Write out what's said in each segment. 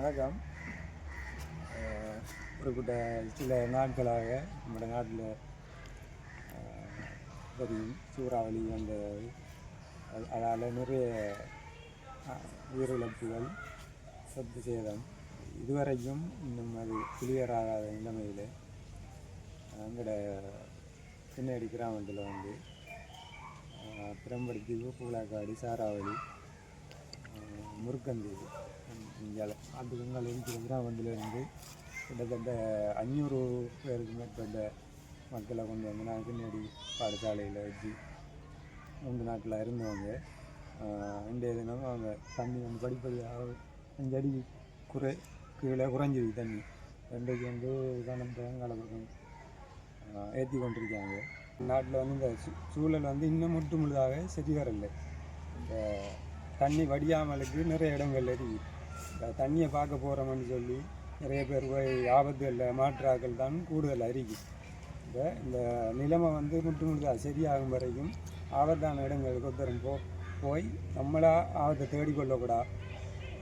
வணக்கம். குறிப்பிட்ட சில நாட்களாக நம்ம நாட்டில் தெரியும் சூறாவளி அந்த அதால் நிறைய உயிரிழப்புகள் சொத்து சேதம் இதுவரைக்கும் இன்னும் அது கிளியராகாத நிலைமையில் எங்களோட பின்னாடி கிராமத்தில் வந்து பிரம்படுத்தீவு பூலாக்காடி சாராவளி முருக்கந்தீவு இங்கே அதுக்குங்கள் இருக்கிற கிராமத்திலிருந்து கிட்டத்தட்ட 500 பேருக்கு மேற்பட்ட மக்களை கொண்டு வந்து நான் பின்னாடி பாடசாலையில் வச்சு 3 நாட்களில் இருந்தவங்க இன்றைய தினம் அவங்க தண்ணி வந்து படிப்படியாக 5 அடி கீழே குறைஞ்சிது தண்ணி. இன்றைக்கு வந்து கணப்பகம் ஏற்றி கொண்டிருக்காங்க. நாட்டில் வந்து இந்த சூழல் வந்து இன்னும் முழுதாக சரி வரலை. இந்த தண்ணி வடியாமலுக்கு நிறைய இடங்கள் இருக்குது. தண்ணியை பார்க்க போகிறோம்னு சொல்லி நிறைய பேர் போய் ஆபத்துகளில் மாற்றாக்கள் தான் கூடுதல் அறிக்கை. இந்த நிலைமை வந்து முழுதாக சரியாகும் வரைக்கும் ஆபத்தான இடங்களுக்கு ஒருத்தரும் போய் நம்மளா ஆபத்தை தேடிக்கொள்ளக்கூடா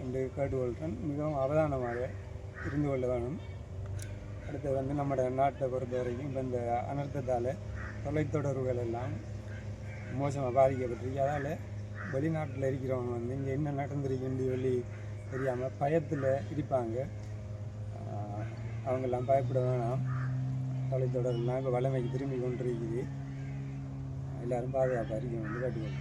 என்று கேட்டுக்கொள்கிறேன். மிகவும் அவதானமாக இருந்து கொள்ள வேணும். அடுத்து வந்து நம்ம நாட்டை பொறுத்த வரைக்கும் இப்போ இந்த அனர்த்தத்தால் தொலைத்தொடர்புகள் எல்லாம் மோசமாக பாதிக்கப்பட்டிருக்கு. அதால் வெளிநாட்டில் இருக்கிறவங்க வந்து இங்கே என்ன நடந்திருக்குன்னு சொல்லி தெரியாமல் பயத்தில் இருப்பாங்க. அவங்கெல்லாம் பயப்பட வேணாம். தொலைத்தொடர்புலாம் இப்போ வளமைக்கு திரும்பி கொண்டிருக்குது. எல்லோரும் பாதுகாப்பாக இருக்கணும்.